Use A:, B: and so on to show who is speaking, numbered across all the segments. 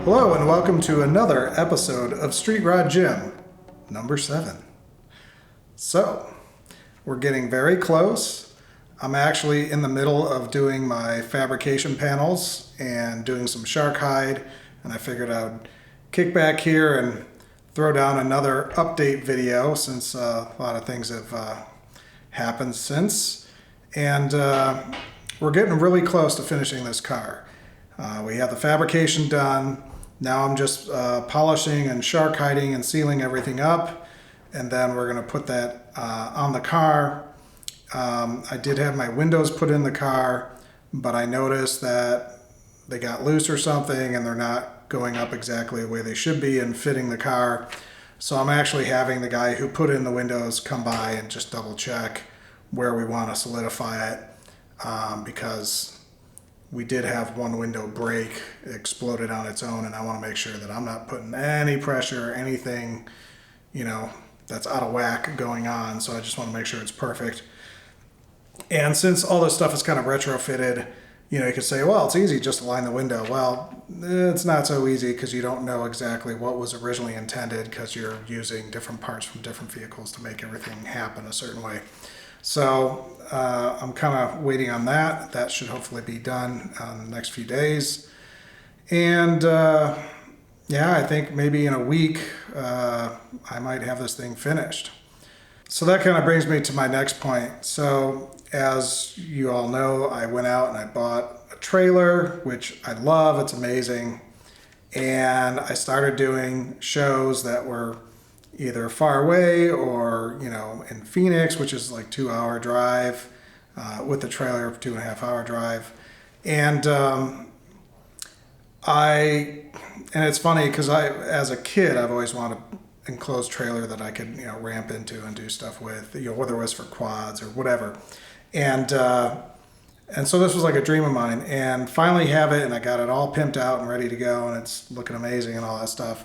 A: Hello and welcome to another episode of Street Rod Gym, number 7. So, we're getting very close. I'm actually in the middle of doing my fabrication panels and doing some shark hide, and I figured I'd kick back here and throw down another update video since a lot of things have happened since. And we're getting really close to finishing this car. We have the fabrication done. Now I'm just polishing and shark hiding and sealing everything up, and then we're going to put that on the car. I did have my windows put in the car, but I noticed that they got loose or something and they're not going up exactly the way they should be and fitting the car. So I'm actually having the guy who put in the windows come by and just double check where we want to solidify it, because we did have one window break, it exploded on its own, and I want to make sure that I'm not putting any pressure, anything, that's out of whack going on. So I just want to make sure it's perfect. And since all this stuff is kind of retrofitted, you could say, well, it's easy, just align the window. Well, it's not so easy because you don't know exactly what was originally intended because you're using different parts from different vehicles to make everything happen a certain way. So I'm kind of waiting on that. That should hopefully be done in the next few days. And I think maybe in a week I might have this thing finished. So that kind of brings me to my next point. So as you all know, I went out and I bought a trailer, which I love. It's amazing. And I started doing shows that were either far away or, in Phoenix, which is like 2-hour drive, with the trailer, 2.5-hour drive. And it's funny because as a kid, I've always wanted an enclosed trailer that I could, ramp into and do stuff with, whether it was for quads or whatever. And so this was like a dream of mine, and finally have it, and I got it all pimped out and ready to go, and it's looking amazing and all that stuff.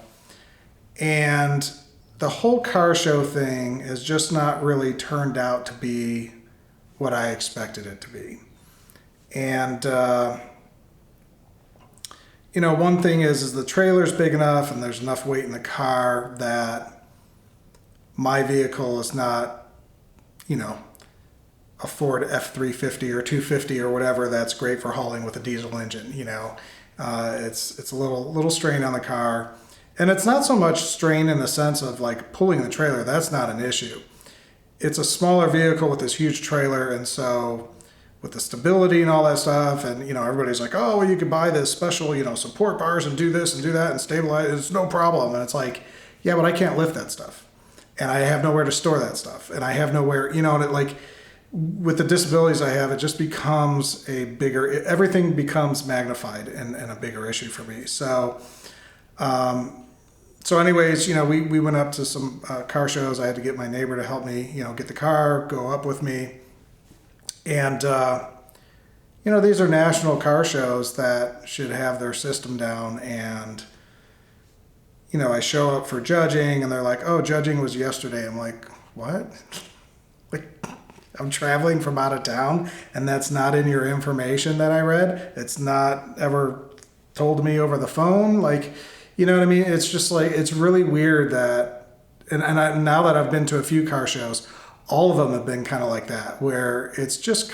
A: And the whole car show thing has just not really turned out to be what I expected it to be. And, one thing is the trailer's big enough and there's enough weight in the car that my vehicle is not, a Ford F350 or 250 or whatever that's great for hauling with a diesel engine. It's a little strain on the car. And it's not so much strain in the sense of like pulling the trailer. That's not an issue. It's a smaller vehicle with this huge trailer. And so with the stability and all that stuff, and, everybody's like, oh, well, you can buy this special, support bars and do this and do that and stabilize. It's no problem. And it's like, yeah, but I can't lift that stuff. And I have nowhere to store that stuff. And I have nowhere, and it like, with the disabilities I have, it just becomes everything becomes magnified and a bigger issue for me. So, anyways, we went up to some car shows. I had to get my neighbor to help me, get the car, go up with me. And, these are national car shows that should have their system down. And, I show up for judging and they're like, oh, judging was yesterday. I'm like, what? Like, I'm traveling from out of town and that's not in your information that I read. It's not ever told to me over the phone. Like, you know what I mean? It's just like, it's really weird that, now that I've been to a few car shows, all of them have been kind of like that, where it's just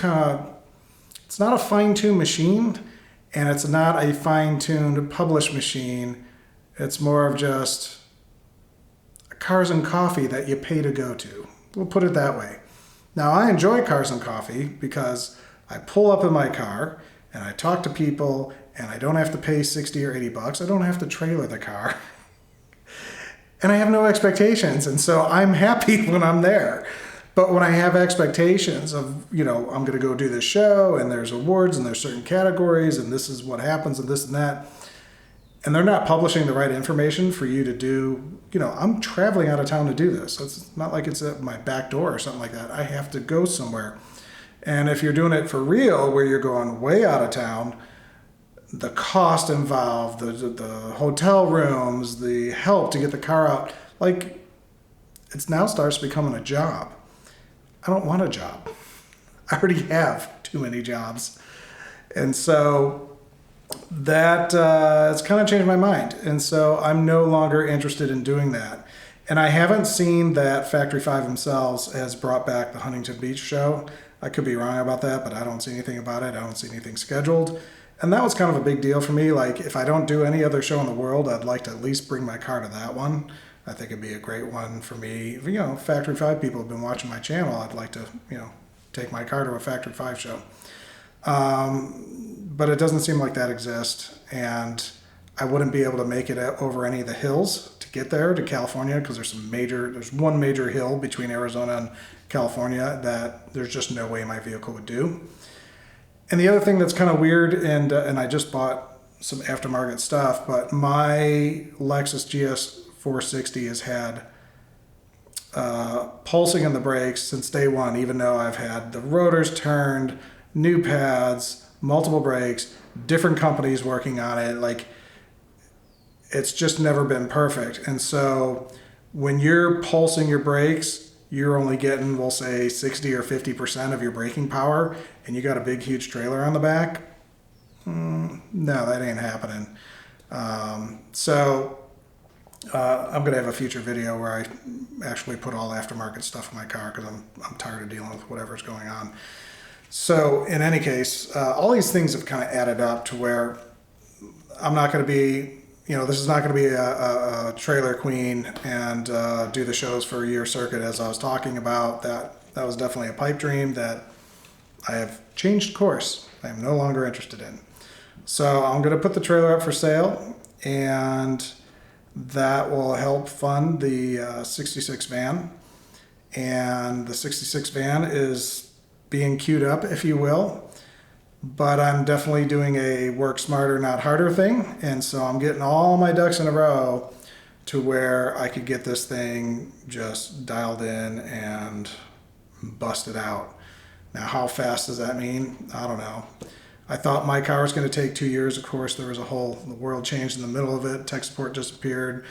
A: it's not a fine-tuned machine, and it's not a fine-tuned published machine. It's more of just cars and coffee that you pay to go to. We'll put it that way. Now, I enjoy cars and coffee because I pull up in my car and I talk to people and I don't have to pay $60 or $80. I don't have to trailer the car. And I have no expectations. And so I'm happy when I'm there. But when I have expectations of, I'm going to go do this show and there's awards and there's certain categories and this is what happens and this and that, and they're not publishing the right information for you to do, I'm traveling out of town to do this. It's not like it's at my back door or something like that. I have to go somewhere. And if you're doing it for real, where you're going way out of town, the cost involved, the hotel rooms, the help to get the car out, like, it now starts becoming a job. I don't want a job. I already have too many jobs. And so that it's kind of changed my mind. And so I'm no longer interested in doing that. And I haven't seen that Factory 5 themselves has brought back the Huntington Beach show. I could be wrong about that, but I don't see anything about it. I don't see anything scheduled. And that was kind of a big deal for me. Like, if I don't do any other show in the world, I'd like to at least bring my car to that one. I think it'd be a great one for me. You know, Factory 5 people have been watching my channel. I'd like to, you know, take my car to a Factory 5 show. But it doesn't seem like that exists. And I wouldn't be able to make it over any of the hills to get there to California, because there's one major hill between Arizona and California that there's just no way my vehicle would do. And the other thing that's kind of weird, and I just bought some aftermarket stuff, but my Lexus GS 460 has had pulsing in the brakes since day one, even though I've had the rotors turned, new pads, multiple brakes, different companies working on it. Like, it's just never been perfect. And so when you're pulsing your brakes, you're only getting, we'll say, 60 or 50% of your braking power, and you got a big, huge trailer on the back. No, that ain't happening. I'm going to have a future video where I actually put all aftermarket stuff in my car, because I'm tired of dealing with whatever's going on. So in any case, all these things have kind of added up to where I'm not going to be, you know, this is not going to be a trailer queen and do the shows for a year circuit as I was talking about. That was definitely a pipe dream that I have changed course. I am no longer interested in. So I'm going to put the trailer up for sale, and that will help fund the 66 van. And the 66 van is being queued up, if you will. But I'm definitely doing a work smarter, not harder thing. And so I'm getting all my ducks in a row to where I could get this thing just dialed in and busted out. Now, how fast does that mean? I don't know. I thought my car was going to take 2 years. Of course, the world changed in the middle of it. Tech support disappeared.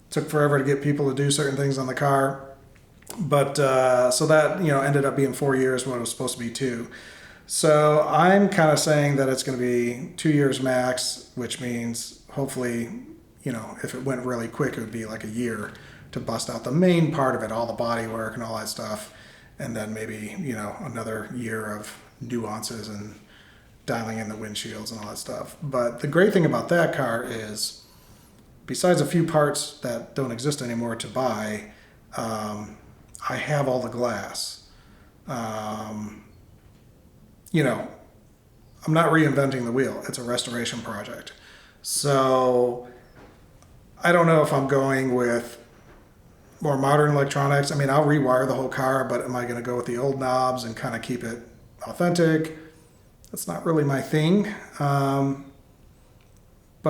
A: Took forever to get people to do certain things on the car. But so that, you know, ended up being 4 years when it was supposed to be 2. So I'm kind of saying that it's going to be 2 years max, which means hopefully, you know, if it went really quick, it would be like a year to bust out the main part of it, all the body work and all that stuff. And then maybe, you know, another year of nuances and dialing in the windshields and all that stuff. But the great thing about that car is, besides a few parts that don't exist anymore to buy, I have all the glass. You know, I'm not reinventing the wheel. It's a restoration project. So I don't know if I'm going with more modern electronics. I mean, I'll rewire the whole car, but am I going to go with the old knobs and kind of keep it authentic? That's not really my thing. But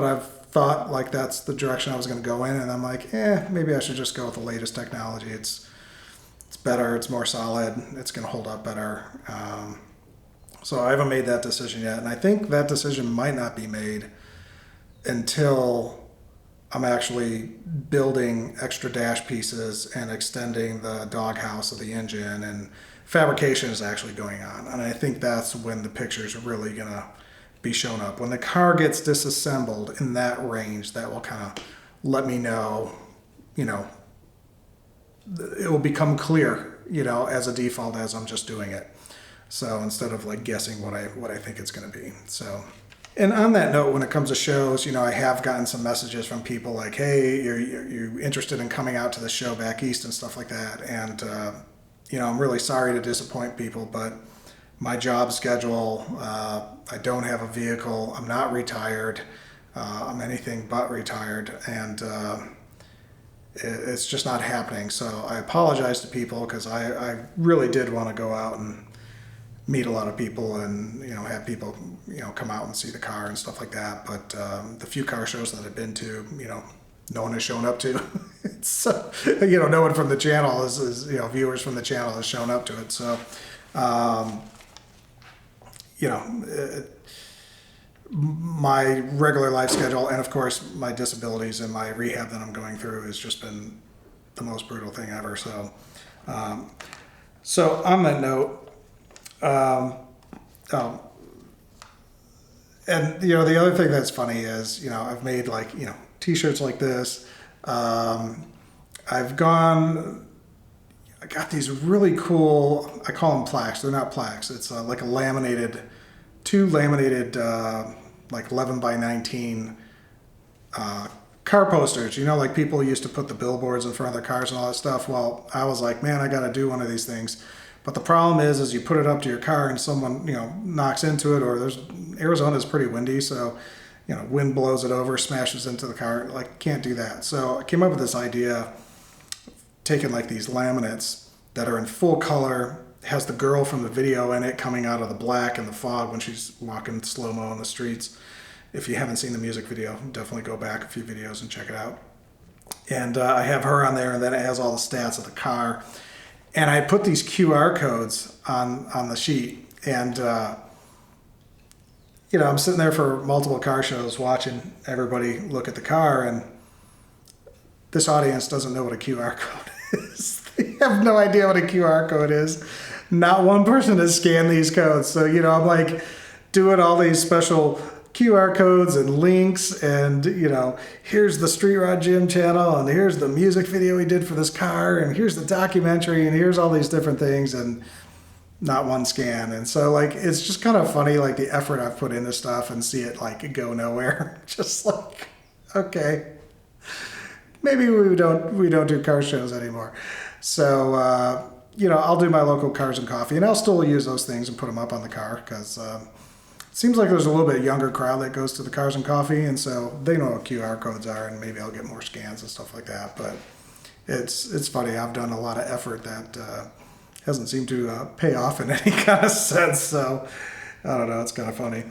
A: I've thought like that's the direction I was going to go in, and I'm like, maybe I should just go with the latest technology. It's better, it's more solid, it's going to hold up better. So I haven't made that decision yet, and I think that decision might not be made until I'm actually building extra dash pieces and extending the doghouse of the engine, and fabrication is actually going on. And I think that's when the pictures are really going to be shown up. When the car gets disassembled in that range, that will kind of let me know, you know, it will become clear, you know, as a default as I'm just doing it. So instead of like guessing what I think it's going to be. So, and on that note, when it comes to shows, you know, I have gotten some messages from people like, hey, you're interested in coming out to the show back east and stuff like that. And, you know, I'm really sorry to disappoint people, but my job schedule, I don't have a vehicle. I'm not retired. I'm anything but retired. And it's just not happening. So I apologize to people, because I really did want to go out and meet a lot of people and, you know, have people, you know, come out and see the car and stuff like that. But the few car shows that I've been to, you know, no one has shown up to. It's, you know, no one from the channel is, you know, viewers from the channel has shown up to it. So, you know, my regular life schedule, and of course my disabilities and my rehab that I'm going through, has just been the most brutal thing ever. So, so on that note, And, you know, the other thing that's funny is, you know, I've made like, you know, t-shirts like this. I've gone, I got these really cool, I call them plaques. They're not plaques. It's like a laminated, two laminated, like 11 by 19 car posters. You know, like people used to put the billboards in front of their cars and all that stuff. Well, I was like, man, I got to do one of these things. But the problem is you put it up to your car and someone, you know, knocks into it, or Arizona's pretty windy, so, you know, wind blows it over, smashes into the car. Like, can't do that. So I came up with this idea, taking like these laminates that are in full color, has the girl from the video in it coming out of the black and the fog when she's walking slow-mo on the streets. If you haven't seen the music video, definitely go back a few videos and check it out. And I have her on there, and then it has all the stats of the car. And I put these QR codes on the sheet, and you know, I'm sitting there for multiple car shows watching everybody look at the car, and this audience doesn't know what a QR code is. They have no idea what a QR code is. Not one person has scanned these codes. So, you know, I'm like doing all these special QR codes and links, and, you know, here's the Street Rod Jim channel, and here's the music video he did for this car, and here's the documentary, and here's all these different things, and not one scan. And so, like, it's just kind of funny, like, the effort I've put into stuff and see it, like, go nowhere. Just like, okay, maybe we don't do car shows anymore. So, you know, I'll do my local Cars and Coffee, and I'll still use those things and put them up on the car, because seems like there's a little bit younger crowd that goes to the Cars and Coffee, and so they know what QR codes are, and maybe I'll get more scans and stuff like that. But it's funny. I've done a lot of effort that hasn't seemed to pay off in any kind of sense. So I don't know. It's kind of funny.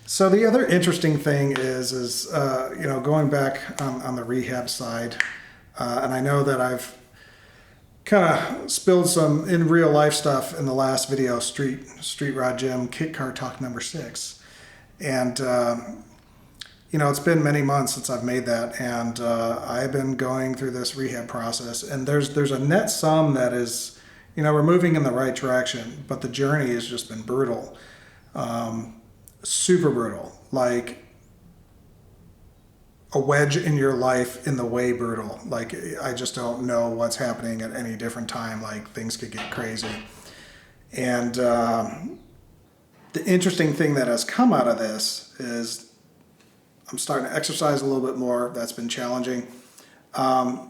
A: So the other interesting thing is you know, going back on the rehab side, and I know that I've kind of spilled some in real life stuff in the last video, Street Rod Jim Kit Car Talk number 6. And, you know, it's been many months since I've made that, and I've been going through this rehab process, and there's a net sum that is, you know, we're moving in the right direction, but the journey has just been brutal. Super brutal. Like, a wedge in your life in the way brutal. Like, I just don't know what's happening at any different time. Like, things could get crazy. And the interesting thing that has come out of this is I'm starting to exercise a little bit more. That's been challenging. But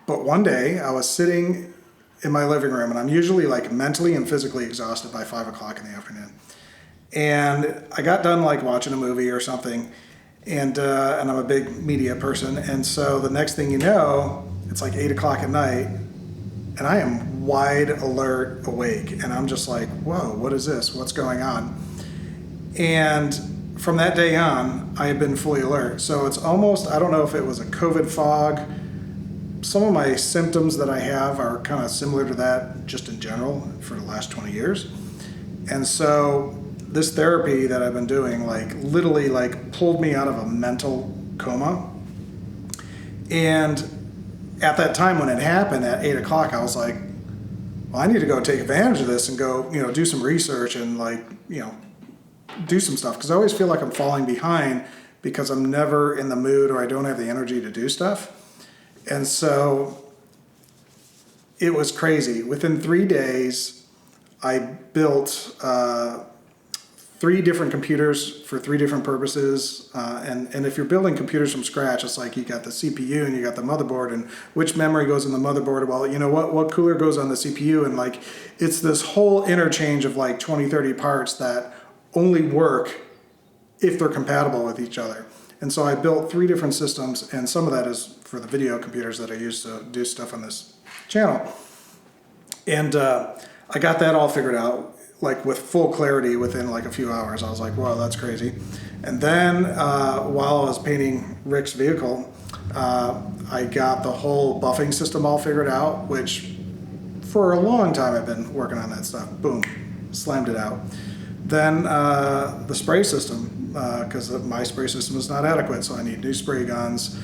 A: one day I was sitting in my living room, and I'm usually like mentally and physically exhausted by 5 o'clock in the afternoon. And I got done like watching a movie or something, and I'm a big media person, and so the next thing you know, it's like 8 o'clock at night, and I am wide alert awake, and I'm just like, whoa, what is this? What's going on? And from that day on, I have been fully alert. So it's almost, I don't know if it was a COVID fog. Some of my symptoms that I have are kind of similar to that just in general for the last 20 years. And so this therapy that I've been doing, like, literally, like, pulled me out of a mental coma. And at that time when it happened at 8 o'clock, I was like, well, I need to go take advantage of this and go, you know, do some research and, like, you know, do some stuff. Because I always feel like I'm falling behind because I'm never in the mood or I don't have the energy to do stuff. And so it was crazy. Within 3 days, I built 3 different computers for 3 different purposes. And if you're building computers from scratch, it's like you got the CPU and you got the motherboard, and which memory goes in the motherboard. Well, you know, what cooler goes on the CPU, and like it's this whole interchange of like 20, 30 parts that only work if they're compatible with each other. And so I built 3 different systems, and some of that is for the video computers that I use to do stuff on this channel. And I got that all figured out, like with full clarity within like a few hours. I was like, wow, that's crazy. And then while I was painting Rick's vehicle, I got the whole buffing system all figured out, which for a long time I've been working on that stuff. Boom, slammed it out. Then the spray system, because my spray system is not adequate, so I need new spray guns,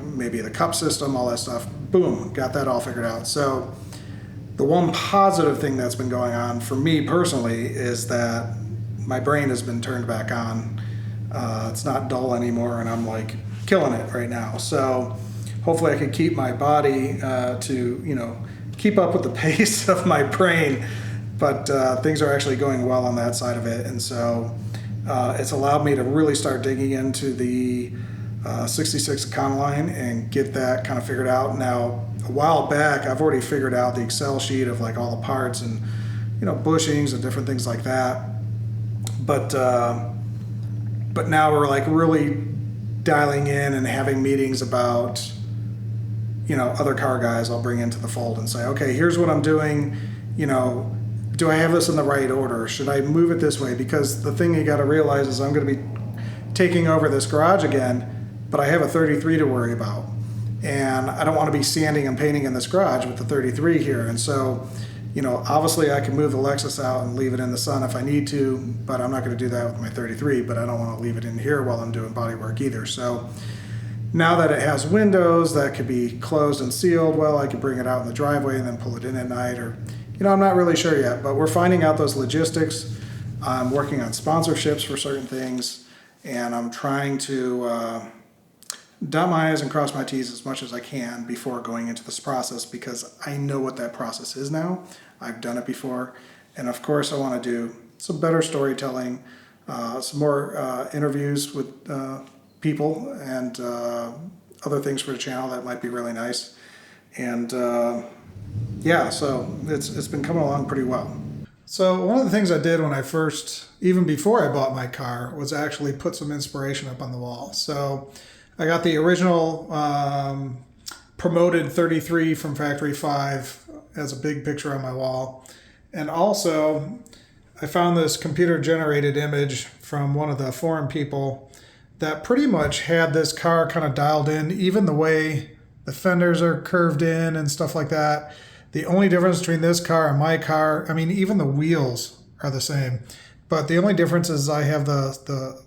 A: maybe the cup system, all that stuff. Boom, got that all figured out. So The one positive thing that's been going on for me personally is that my brain has been turned back on. It's not dull anymore, and I'm like killing it right now. So hopefully I can keep my body to keep up with the pace of my brain, but things are actually going well on that side of it. And so it's allowed me to really start digging into the 66 Econoline and get that kind of figured out. Now, a while back, I've already figured out the Excel sheet of like all the parts and bushings and different things like that. But now we're like really dialing in and having meetings about other car guys I'll bring into the fold and say, okay, here's what I'm doing. Do I have this in the right order? Should I move it this way? Because the thing you got to realize is I'm going to be taking over this garage again, but I have a 33 to worry about. And I don't want to be sanding and painting in this garage with the 33 here. And so, obviously I can move the Lexus out and leave it in the sun if I need to, but I'm not going to do that with my 33, but I don't want to leave it in here while I'm doing body work either. So now that it has windows that could be closed and sealed, well, I could bring it out in the driveway and then pull it in at night, or, I'm not really sure yet, but we're finding out those logistics. I'm working on sponsorships for certain things, and I'm trying to dot my I's and cross my T's as much as I can before going into this process, because I know what that process is now. I've done it before, and of course I want to do some better storytelling, some more interviews with people, and other things for the channel that might be really nice. And yeah, so it's been coming along pretty well. So one of the things I did when I first, even before I bought my car, was actually put some inspiration up on the wall. So I got the original promoted 33 from Factory 5 as a big picture on my wall. And also I found this computer generated image from one of the forum people that pretty much had this car kind of dialed in, even the way the fenders are curved in and stuff like that. The only difference between this car and my car, I mean, even the wheels are the same, but the only difference is I have the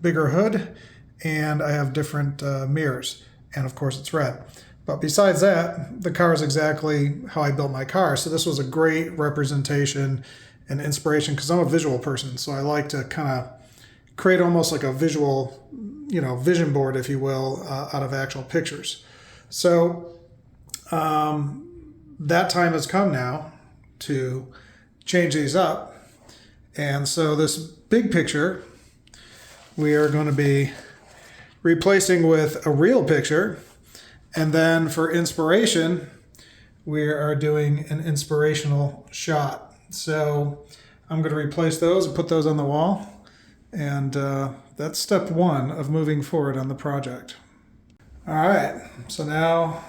A: bigger hood, and I have different mirrors, and of course it's red. But besides that, the car is exactly how I built my car. So this was a great representation and inspiration, because I'm a visual person, so I like to kind of create almost like a visual, vision board, if you will, out of actual pictures. So that time has come now to change these up. And so this big picture, we are going to be replacing with a real picture. And then for inspiration, we are doing an inspirational shot. So I'm going to replace those and put those on the wall. And that's step one of moving forward on the project. All right, so now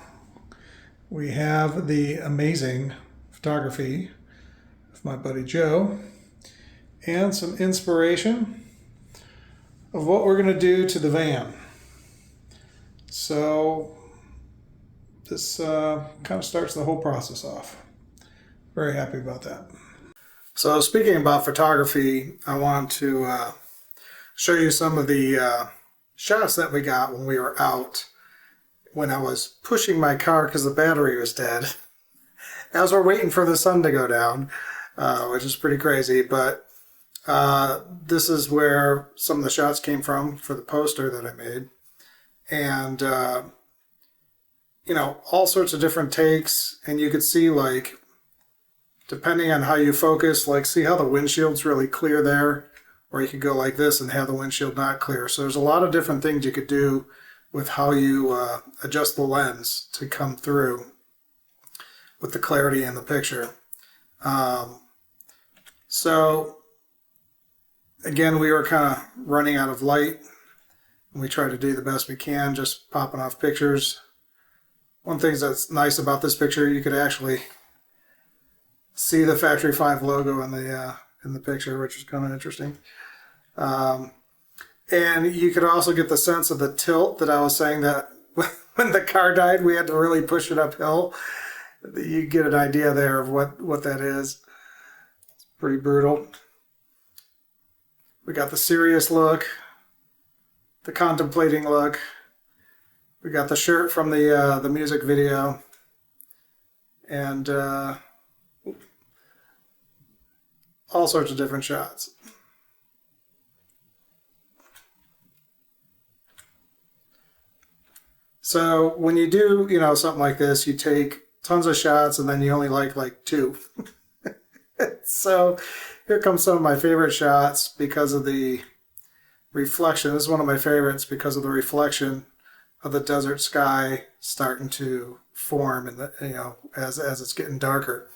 A: we have the amazing photography of my buddy Joe and some inspiration of what we're going to do to the van. So this kind of starts the whole process off. Very happy about that. So speaking about photography, I want to show you some of the shots that we got when we were out, when I was pushing my car because the battery was dead, as we're waiting for the sun to go down, which is pretty crazy. But this is where some of the shots came from for the poster that I made. And, all sorts of different takes. And you could see, like, depending on how you focus, like, see how the windshield's really clear there? Or you could go like this and have the windshield not clear. So there's a lot of different things you could do with how you adjust the lens to come through with the clarity in the picture. So again, we were kind of running out of light, and we try to do the best we can, just popping off pictures. One thing that's nice about this picture, you could actually see the Factory 5 logo in the picture, which is kind of interesting. And you could also get the sense of the tilt that I was saying, that when the car died, we had to really push it uphill. You get an idea there of what that is. It's pretty brutal. We got the serious look, the contemplating look. We got the shirt from the music video. And all sorts of different shots. So when you do, something like this, you take tons of shots and then you only like 2. So here comes some of my favorite shots because of the reflection. This is one of my favorites because of the reflection of the desert sky starting to form in the, as it's getting darker.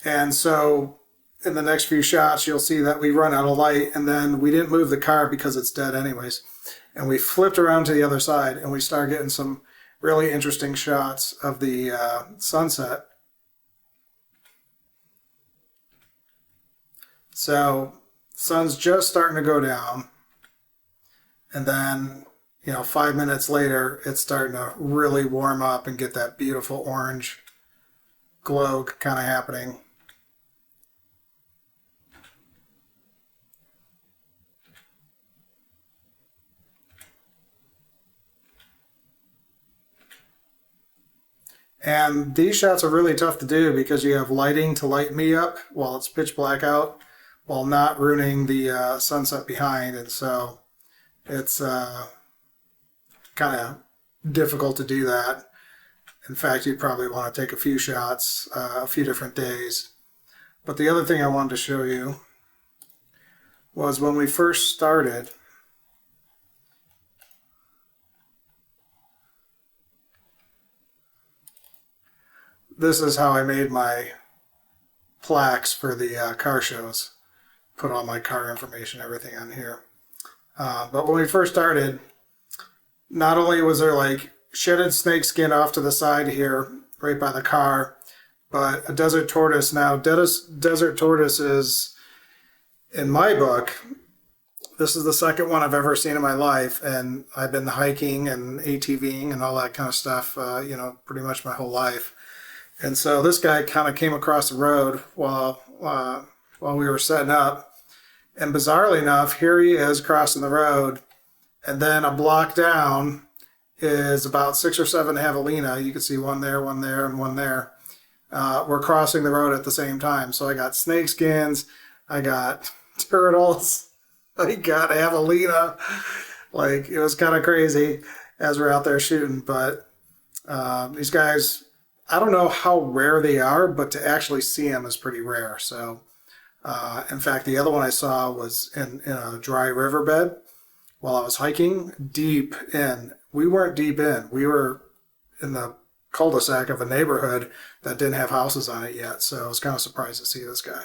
A: And so in the next few shots, you'll see that we run out of light, and then we didn't move the car because it's dead anyways. And we flipped around to the other side, and we started getting some really interesting shots of the sunset. So sun's just starting to go down, and then 5 minutes later it's starting to really warm up and get that beautiful orange glow kind of happening. And these shots are really tough to do because you have lighting to light me up while it's pitch black out, while not ruining the sunset behind. And so it's kind of difficult to do that. In fact, you'd probably want to take a few shots, a few different days. But the other thing I wanted to show you was when we first started, this is how I made my plaques for the car shows. Put all my car information, everything on here. But when we first started, not only was there like shedded snake skin off to the side here, right by the car, but a desert tortoise. Now, desert tortoise is, in my book, this is the second one I've ever seen in my life, and I've been hiking and ATVing and all that kind of stuff, pretty much my whole life. And so this guy kind of came across the road while we were setting up. And bizarrely enough, here he is crossing the road. And then a block down is about 6 or 7 javelina. You can see one there, and one there. We're crossing the road at the same time. So I got snake skins, I got turtles, I got javelina. Like, it was kind of crazy as we're out there shooting. But these guys, I don't know how rare they are, but to actually see them is pretty rare. So, in fact, the other one I saw was in a dry riverbed while I was hiking deep in. We weren't deep in. We were in the cul-de-sac of a neighborhood that didn't have houses on it yet. So I was kind of surprised to see this guy.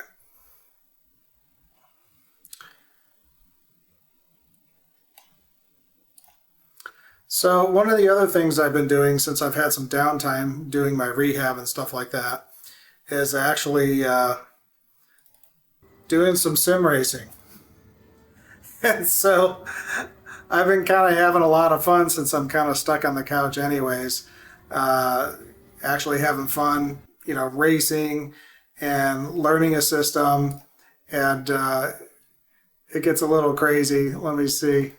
A: So one of the other things I've been doing since I've had some downtime doing my rehab and stuff like that is actually doing some sim racing. And so I've been kind of having a lot of fun since I'm kind of stuck on the couch anyways. Actually having fun, racing and learning a system. And it gets a little crazy. Let me see.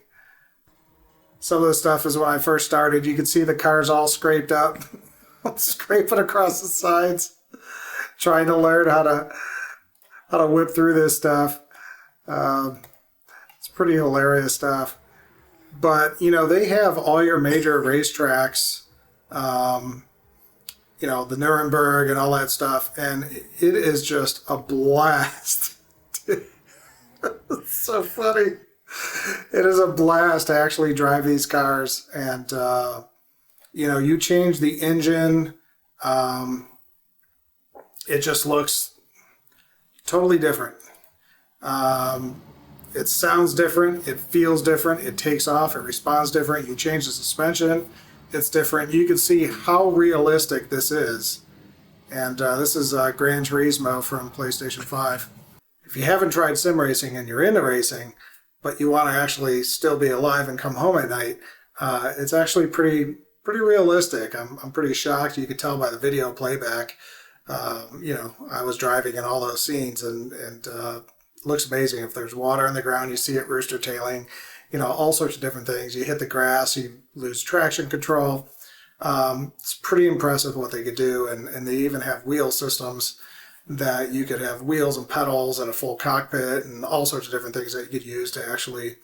A: Some of the stuff is when I first started. You can see the cars all scraped up, scraping across the sides, trying to learn how to whip through this stuff. It's pretty hilarious stuff. But they have all your major racetracks, the Nuremberg and all that stuff, and it is just a blast. It's so funny. It is a blast to actually drive these cars, and you change the engine, it just looks totally different. It sounds different, it feels different, it takes off, it responds different. You change the suspension, it's different. You can see how realistic this is. And this is Gran Turismo from PlayStation 5. If you haven't tried sim racing and you're into racing, but you want to actually still be alive and come home at night, it's actually pretty realistic. I'm pretty shocked. You could tell by the video playback. I was driving in all those scenes, and looks amazing. If there's water on the ground, you see it rooster tailing, all sorts of different things. You hit the grass, you lose traction control. It's pretty impressive what they could do, and they even have wheel systems that you could have wheels and pedals and a full cockpit and all sorts of different things that you could use to actually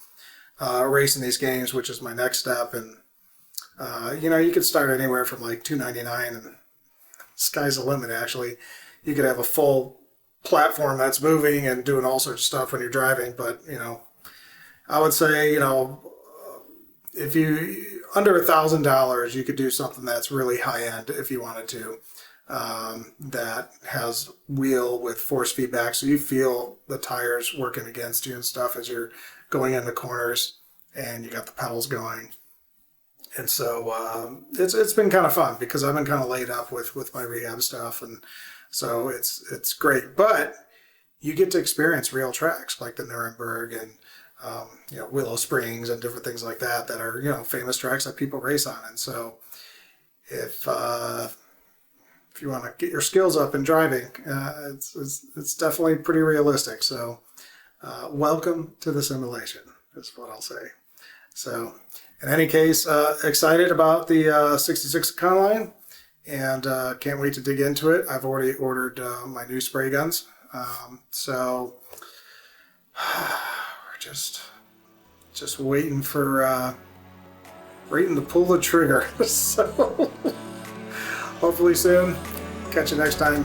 A: race in these games, which is my next step. And you know, you could start anywhere from like $2.99, and sky's the limit. Actually, you could have a full platform that's moving and doing all sorts of stuff when you're driving. But you know, I would say, you know, if you under $1,000, you could do something that's really high end if you wanted to. That has wheel with force feedback, so you feel the tires working against you and stuff as you're going into corners, and you got the pedals going. And so it's been kind of fun because I've been kind of laid up with my rehab stuff, and so it's great. But you get to experience real tracks like the Nuremberg and you know, Willow Springs and different things like that that are, you know, famous tracks that people race on. And so if you want to get your skills up in driving, it's definitely pretty realistic. So welcome to the simulation is what I'll say. So in any case, excited about the 66 Econoline, and can't wait to dig into it. I've already ordered my new spray guns. So we're just waiting for waiting to pull the trigger. So hopefully soon. Catch you next time.